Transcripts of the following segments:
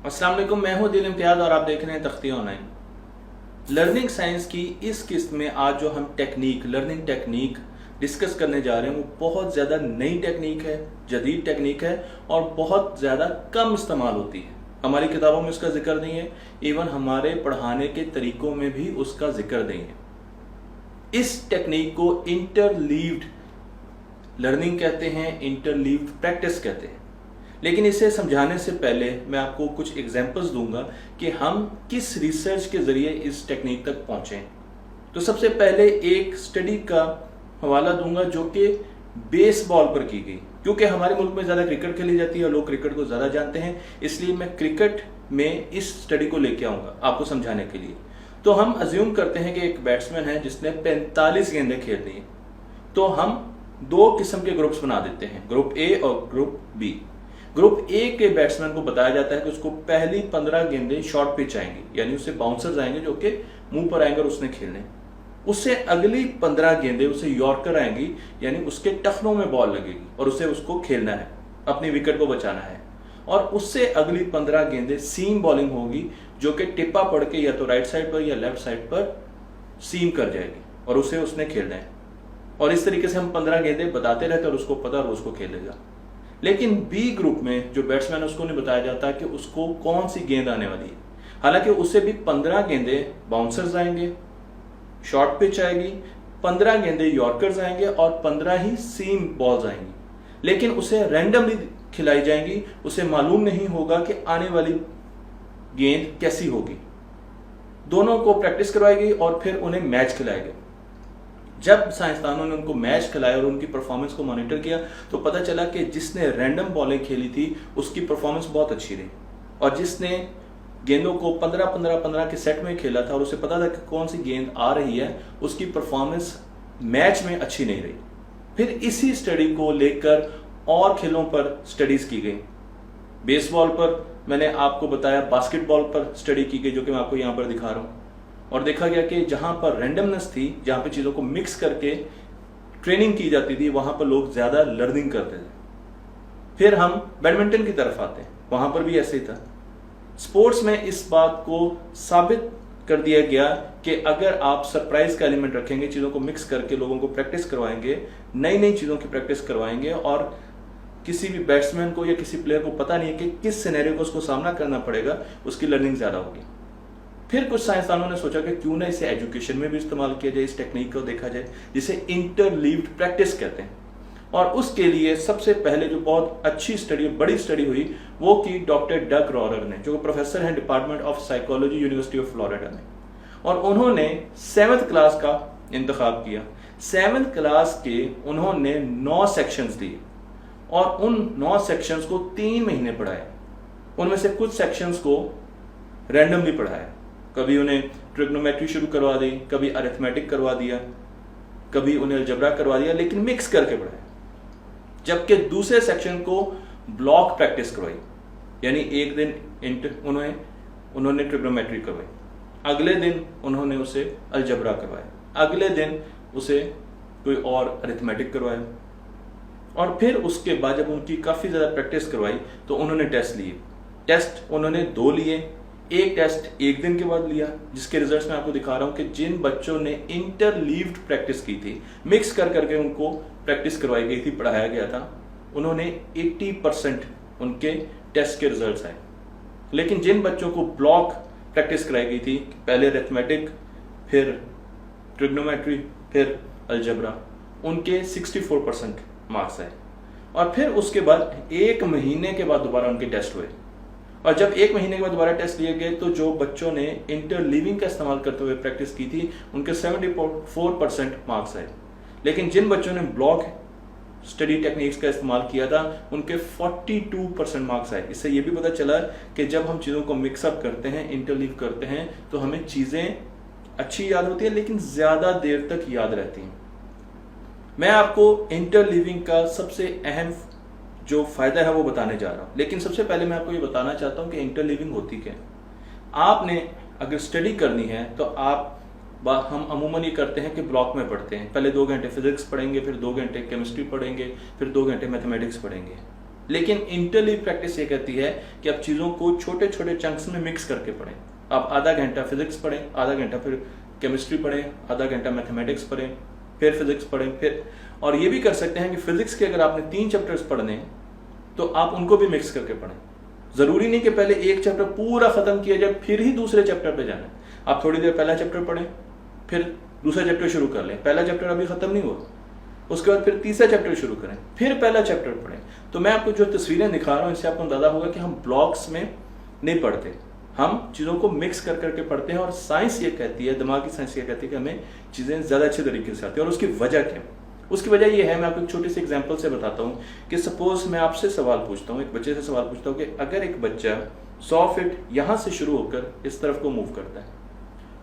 अस्सलाम वालेकुम, मैं हूं दिल इम्तियाज़ और आप देख रहे हैं तख्तियाँ ऑनलाइन। लर्निंग साइंस की इस किस्त में आज जो हम लर्निंग टेक्निक डिस्कस करने जा रहे हैं वो बहुत ज़्यादा नई टेक्निक है, जदीद टेक्निक है और बहुत ज़्यादा कम इस्तेमाल होती है। हमारी किताबों में उसका जिक्र नहीं है, इवन हमारे पढ़ाने के तरीकों में भी उसका जिक्र नहीं है। इस टेक्निक को इंटरलीव्ड लर्निंग कहते हैं, इंटरलीव्ड प्रैक्टिस कहते हैं। लेकिन इसे समझाने से पहले मैं आपको कुछ एग्जांपल्स दूंगा कि हम किस रिसर्च के जरिए इस टेक्निक तक पहुंचे। तो सबसे पहले एक स्टडी का हवाला दूंगा जो कि बेसबॉल पर की गई, क्योंकि हमारे मुल्क में ज़्यादा क्रिकेट खेली जाती है और लोग क्रिकेट को ज़्यादा जानते हैं, इसलिए मैं क्रिकेट में इस स्टडी को लेके आऊँगा आपको समझाने के लिए। तो हम अज्यूम करते हैं कि एक बैट्समैन है जिसने 45 गेंदें खेलनी है, तो हम दो किस्म के ग्रुप्स बना देते हैं, ग्रुप ए और ग्रुप बी। ग्रुप ए के बैट्समैन को बताया जाता है कि उसको पहली 15 गेंदें शॉर्ट पिच आएंगी, यानी उससे बाउंसर्स आएंगे जो कि मुंह पर आएंगे और उसने खेलने। उससे अगली 15 गेंदें उसे यॉर्कर आएंगी, यानी उसके टखनों में बॉल लगेगी और उसे उसको खेलना है, अपनी विकेट को बचाना है। और उससे अगली 15 गेंदें सीम बॉलिंग होगी जो कि टिप्पा पड़ के या तो राइट साइड पर या लेफ्ट साइड पर सीम कर जाएगी और उसे उसने खेलना है। और इस तरीके से हम 15 गेंदें बताते रहते और उसको पता और उसको खेलेगा। लेकिन बी ग्रुप में जो बैट्समैन है उसको नहीं बताया जाता कि उसको कौन सी गेंद आने वाली है। हालांकि उससे भी 15 गेंदें बाउंसर्स आएंगे, शॉर्ट पिच आएगी, 15 गेंदें यॉर्कर्स आएंगे और 15 ही सीम बॉल्स आएंगी। लेकिन उसे रैंडमली खिलाई जाएंगी, उसे मालूम नहीं होगा कि आने वाली गेंद कैसी होगी। दोनों को प्रैक्टिस करवाएगी और फिर उन्हें मैच खिलाएगी। जब साइंसदानों ने उनको मैच खिलाया और उनकी परफॉर्मेंस को मॉनिटर किया तो पता चला कि जिसने रैंडम बॉलिंग खेली थी उसकी परफॉर्मेंस बहुत अच्छी रही, और जिसने गेंदों को 15-15-15 के सेट में खेला था और उसे पता था कि कौन सी गेंद आ रही है, उसकी परफॉर्मेंस मैच में अच्छी नहीं रही। फिर इसी स्टडी को लेकर और खेलों पर स्टडीज की गई। बेसबॉल पर मैंने आपको बताया, बास्केटबॉल पर स्टडी की गई जो कि मैं आपको यहाँ पर दिखा रहा हूँ। और देखा गया कि जहां पर रैंडमनेस थी, जहां पर चीजों को मिक्स करके ट्रेनिंग की जाती थी, वहां पर लोग ज्यादा लर्निंग करते थे। फिर हम बैडमिंटन की तरफ आते हैं, वहां पर भी ऐसे ही था। स्पोर्ट्स में इस बात को साबित कर दिया गया कि अगर आप सरप्राइज का एलिमेंट रखेंगे, चीजों को मिक्स करके लोगों को प्रैक्टिस करवाएंगे, नई नई चीजों की प्रैक्टिस करवाएंगे, और किसी भी बैट्समैन को या किसी प्लेयर को पता नहीं है कि किस सिनेरियो को उसको सामना करना पड़ेगा, उसकी लर्निंग ज्यादा होगी। फिर कुछ साइंसदानों ने सोचा कि क्यों ना इसे एजुकेशन में भी इस्तेमाल किया जाए, इस टेक्निक को देखा जाए, जिसे इंटरलीव्ड प्रैक्टिस कहते हैं। और उसके लिए सबसे पहले जो बहुत अच्छी स्टडी, बड़ी स्टडी हुई, वो की डॉक्टर डग रॉरर ने, जो प्रोफेसर हैं department of psychology university of Florida में। और उन्होंने 7th क्लास का इंतखाब किया। 7th क्लास के उन्होंने 9 सेक्शंस दिए और उन 9 सेक्शंस को 3 महीने पढ़ाया। उनमें से कुछ सेक्शंस को रैंडमली पढ़ाया, कभी उन्हें ट्रिग्नोमेट्री शुरू करवा दी, कभी अरिथमेटिक करवा दिया, कभी उन्हें अलजबरा करवा दिया, लेकिन मिक्स करके पढ़ाया। जबकि दूसरे सेक्शन को ब्लॉक प्रैक्टिस करवाई, यानी एक दिन उन्होंने ट्रिग्नोमेट्री करवाई, अगले दिन उन्होंने उसे अलजबरा करवाया, अगले दिन उसे कोई और अरिथमेटिक करवाया। और फिर उसके बाद जब उनकी काफी ज्यादा प्रैक्टिस करवाई तो उन्होंने टेस्ट लिए। टेस्ट उन्होंने 2 लिए। एक टेस्ट एक दिन के बाद लिया, जिसके रिजल्ट्स मैं आपको दिखा रहा हूं कि जिन बच्चों ने इंटरलीव्ड प्रैक्टिस की थी, मिक्स कर करके उनको प्रैक्टिस करवाई गई थी, पढ़ाया गया था, उन्होंने 80% उनके टेस्ट के रिजल्ट्स आए। लेकिन जिन बच्चों को ब्लॉक प्रैक्टिस कराई गई थी, पहले अरिथमेटिक, फिर ट्रिग्नोमेट्री, फिर अलजबरा, उनके 64% मार्क्स आए। और फिर उसके बाद 1 महीने के बाद दोबारा उनके टेस्ट हुए, और जब 1 महीने के बाद दोबारा टेस्ट लिए गए तो जो बच्चों ने इंटरलीविंग का इस्तेमाल करते हुए प्रैक्टिस की थी, उनके 74% मार्क्स आए। लेकिन जिन बच्चों ने ब्लॉक स्टडी टेक्निक्स का इस्तेमाल किया था, उनके 42% मार्क्स आए। इससे ये भी पता चला कि जब हम चीज़ों को मिक्सअप करते हैं, इंटरलीव करते हैं, तो हमें चीज़ें अच्छी याद होती हैं लेकिन ज़्यादा देर तक याद रहती हैं। मैं आपको इंटरलीविंग का सबसे अहम जो फायदा है वो बताने जा रहा हूं, लेकिन सबसे पहले मैं आपको ये बताना चाहता हूं कि इंटरलीविंग होती क्या है। आपने अगर स्टडी करनी है तो हम अमूमन ये करते हैं कि ब्लॉक में पढ़ते हैं। पहले 2 घंटे फिजिक्स पढ़ेंगे, फिर 2 घंटे केमिस्ट्री पढ़ेंगे, फिर 2 घंटे मैथमेटिक्स पढ़ेंगे। लेकिन इंटरलीव प्रैक्टिस ये कहती है कि आप चीज़ों को छोटे छोटे चंक्स में मिक्स करके पढ़ें। आप आधा घंटा फिजिक्स पढ़ें, आधा घंटा फिर केमिस्ट्री पढ़ें, आधा घंटा मैथमेटिक्स पढ़ें, फिर फिजिक्स पढ़ें, फिर और ये भी कर सकते हैं कि फिजिक्स के अगर आपने 3 चैप्टर्स पढ़ने हैं तो आप उनको भी मिक्स करके पढ़ें। जरूरी नहीं कि पहले एक चैप्टर पूरा खत्म किया जाए फिर ही दूसरे चैप्टर पे जाना है। आप थोड़ी देर पहला चैप्टर पढ़ें, फिर दूसरा चैप्टर शुरू कर लें। पहला चैप्टर अभी खत्म नहीं हुआ, उसके बाद फिर तीसरा चैप्टर शुरू करें, फिर पहला चैप्टर पढ़ें। तो मैं आपको जो तस्वीरें दिखा रहा हूं इससे आपको अंदाजा होगा कि हम ब्लॉक्स में नहीं पढ़ते, हम चीज़ों को मिक्स कर करके पढ़ते हैं। और साइंस ये कहती है, दिमागी साइंस ये कहती है कि हमें चीज़ें ज़्यादा अच्छे तरीके से आती है। और उसकी वजह क्या है? उसकी वजह ये है, मैं आपको एक छोटी सी एग्जांपल से बताता हूँ कि सपोज मैं आपसे सवाल पूछता हूँ, एक बच्चे से सवाल पूछता हूँ कि अगर एक बच्चा 100 फीट यहाँ से शुरू होकर इस तरफ को मूव करता है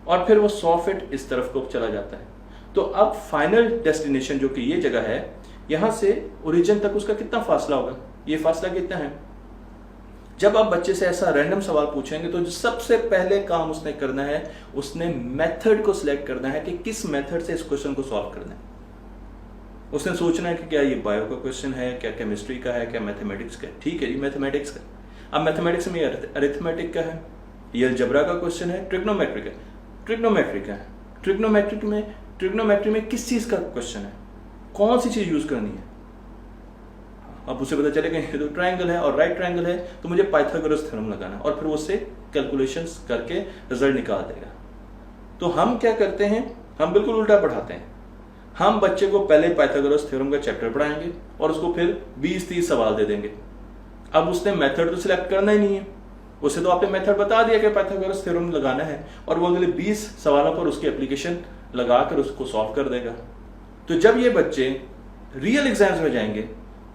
और फिर वो 100 फीट इस तरफ को चला जाता है, तो अब फाइनल डेस्टिनेशन जो कि ये जगह है, यहाँ से ओरिजिन तक उसका कितना फासला होगा? ये फासला कितना है? जब आप बच्चे से ऐसा रैंडम सवाल पूछेंगे तो जो सबसे पहले काम उसने करना है, उसने मेथड को सिलेक्ट करना है कि किस मेथड से इस क्वेश्चन को सॉल्व करना है। उसने सोचना है कि क्या ये बायो का क्वेश्चन है, क्या केमिस्ट्री का है, क्या मैथमेटिक्स का है। ठीक है जी, मैथमेटिक्स का। अब मैथमेटिक्स में अरिथमेटिक का है, ये अलजबरा का क्वेश्चन है, ट्रिग्नोमेट्री का है। ट्रिग्नोमेट्री में किस चीज का क्वेश्चन है, कौन सी चीज यूज करनी है। अब उसे पता चलेगा ये तो ट्रायंगल है और राइट ट्रायंगल है, तो मुझे पाइथागोरस थ्योरम लगाना है और फिर उससे कैलकुलेशंस करके रिजल्ट निकाल देगा। तो हम क्या करते हैं, हम बिल्कुल उल्टा पढ़ाते हैं। हम बच्चे को पहले पाइथागोरस थ्योरम का चैप्टर पढ़ाएंगे और उसको फिर 20-30 सवाल दे देंगे। अब उसने मेथड तो सिलेक्ट करना ही नहीं है, उसे तो आपने मेथड बता दिया कि पाइथागोरस थ्योरम लगाना है और वो अगले 20 सवालों पर उसकी एप्लीकेशन लगाकर उसको सॉल्व कर देगा। तो जब ये बच्चे रियल एग्जाम्स में जाएंगे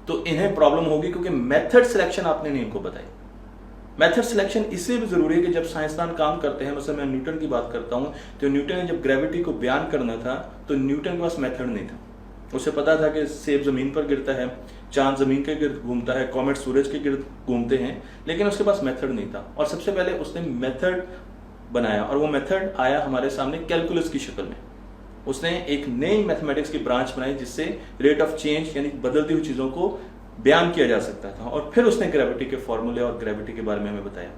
तो इन्हें प्रॉब्लम होगी, क्योंकि मेथड सिलेक्शन आपने नहीं इनको बताई। मेथड सिलेक्शन इसलिए भी जरूरी है कि जब साइंसदान काम करते हैं, मतलब मैं न्यूटन की बात करता हूं, तो न्यूटन ने जब ग्रेविटी को बयान करना था तो न्यूटन के पास मेथड नहीं था। उसे पता था कि सेब जमीन पर गिरता है, चांद जमीन के गिर्द घूमता है, कॉमेट सूरज के गिर्द घूमते हैं, लेकिन उसके पास मेथड नहीं था। और सबसे पहले उसने मेथड बनाया और वो मेथड आया हमारे सामने कैलकुलस की शक्ल में। उसने एक नई मैथमेटिक्स की ब्रांच बनाई जिससे रेट ऑफ चेंज यानी बदलती हुई चीजों को बयान किया जा सकता था। और फिर उसने ग्रेविटी के फॉर्मूले और ग्रेविटी के बारे में हमें बताया।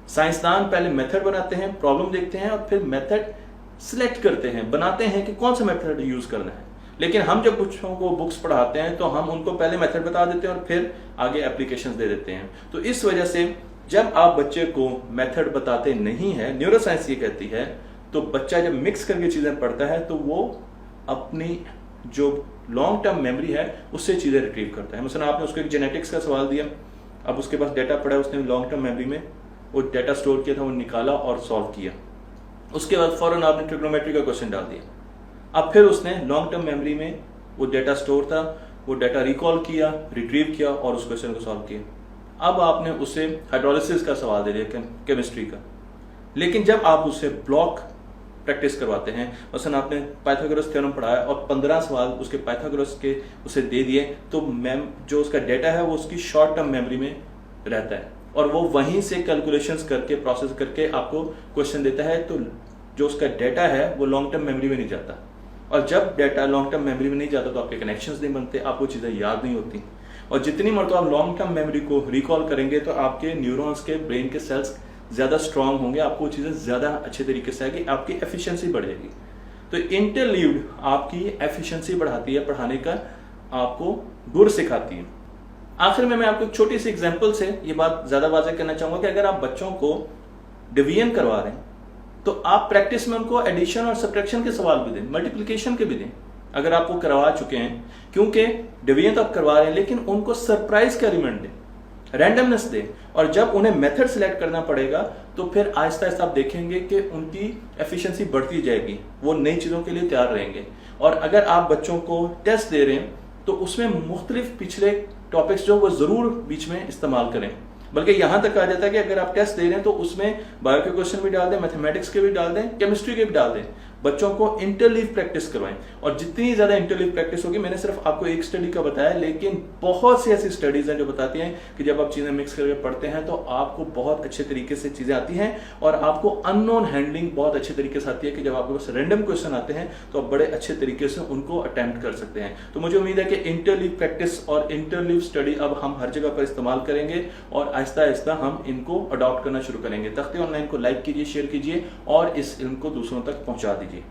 साइंसदान पहले मेथड बनाते हैं, प्रॉब्लम देखते हैं और फिर मेथड सिलेक्ट करते हैं, बनाते हैं कि कौन सा मेथड यूज करना है। लेकिन हम जब बच्चों को बुक्स पढ़ाते हैं तो हम उनको पहले मेथड बता देते हैं और फिर आगे एप्लीकेशंस दे देते हैं। तो इस वजह से जब आप बच्चे को मेथड बताते नहीं है, न्यूरोसाइंस ये कहती है, तो बच्चा जब मिक्स करके चीजें पढ़ता है तो वो अपनी जो लॉन्ग टर्म मेमोरी है उससे चीजें रिट्रीव करता है। मतलब आपने उसको एक जेनेटिक्स का सवाल दिया, अब उसके पास डेटा पड़ा, उसने लॉन्ग टर्म मेमोरी में वो डेटा स्टोर किया था, वो निकाला और सॉल्व किया। उसके बाद फौरन आपने ट्रिग्नोमेट्री का क्वेश्चन डाल दिया। अब फिर उसने लॉन्ग टर्म मेमोरी में वो डेटा स्टोर था, वो डेटा रिकॉल किया, रिट्रीव किया और उस क्वेश्चन को सॉल्व किया। अब आपने उसे हाइड्रोलिसिस का सवाल दे दिया, केमिस्ट्री का। लेकिन जब आप उसे ब्लॉक प्रैक्टिस करवाते हैं, मसलन आपने पाइथागोरस थ्योरम पढ़ाया और 15 सवाल उसके पाइथागोरस के उसे दे दिए, तो जो उसका डेटा है वो उसकी शॉर्ट टर्म मेमोरी में रहता है और वो वहीं से कैलकुलेशंस करके प्रोसेस करके आपको क्वेश्चन देता है। तो जो उसका डेटा है वो लॉन्ग टर्म मेमोरी में नहीं जाता, और जब डेटा लॉन्ग टर्म मेमोरी में नहीं जाता तो आपके कनेक्शंस नहीं बनते, आपको चीज़ें याद नहीं होती। और जितनी मरतबा आप लॉन्ग टर्म मेमोरी को रिकॉल करेंगे तो आपके न्यूरॉन्स के ब्रेन के सेल्स ज़्यादा स्ट्रांग होंगे, आपको चीज़ें ज़्यादा अच्छे तरीके से आएगी, आपकी एफिशिएंसी बढ़ेगी। तो इंटरलीव्ड आपकी एफिशिएंसी बढ़ाती है, पढ़ाने का आपको गुर सिखाती है। आखिर में मैं आपको एक छोटी सी एग्जांपल से ये बात ज़्यादा वाज़ेह करना चाहूँगा कि अगर आप बच्चों को डिवीजन करवा रहे हैं तो आप प्रैक्टिस में उनको एडिशन और सब्ट्रैक्शन के सवाल भी दें, मल्टीप्लिकेशन के भी दें अगर आप वो करवा चुके हैं, क्योंकि डिवीजन तो आप करवा रहे हैं लेकिन उनको सरप्राइज का एलिमेंट दें, रैंडमनेस दे। और जब उन्हें मेथड सिलेक्ट करना पड़ेगा तो फिर आहिस्ता आहिस्ता आप देखेंगे कि उनकी एफिशिएंसी बढ़ती जाएगी, वो नई चीज़ों के लिए तैयार रहेंगे। और अगर आप बच्चों को टेस्ट दे रहे हैं तो उसमें मुख्तलिफ पिछले टॉपिक्स जो वो ज़रूर बीच में इस्तेमाल करें। बल्कि यहाँ तक कहा जाता है कि अगर आप टेस्ट दे रहे हैं तो उसमें बायो के क्वेश्चन भी डाल दें, मैथमेटिक्स के भी डाल दें, केमिस्ट्री के भी डाल दें, बच्चों को इंटरलीव प्रैक्टिस करवाएं। और जितनी ज़्यादा इंटरलीव प्रैक्टिस होगी, मैंने सिर्फ आपको एक स्टडी का बताया, लेकिन बहुत सी ऐसी स्टडीज़ हैं जो बताती हैं कि जब आप चीज़ें मिक्स करके पढ़ते हैं तो आपको बहुत अच्छे तरीके से चीज़ें आती हैं और आपको अननोन हैंडलिंग बहुत अच्छे तरीके से आती है कि जब आपके पास रैंडम क्वेश्चन आते हैं तो आप बड़े अच्छे तरीके से उनको अटेम्प्ट कर सकते हैं। तो मुझे उम्मीद है कि इंटरलीव प्रैक्टिस और इंटरलीव स्टडी अब हम हर जगह पर इस्तेमाल करेंगे और आहिस्ता आहिस्ता हम इनको अडॉप्ट करना शुरू करेंगे। तख्ती ऑनलाइन को लाइक कीजिए, शेयर कीजिए और इस इल्म को दूसरों तक पहुंचा दीजिए।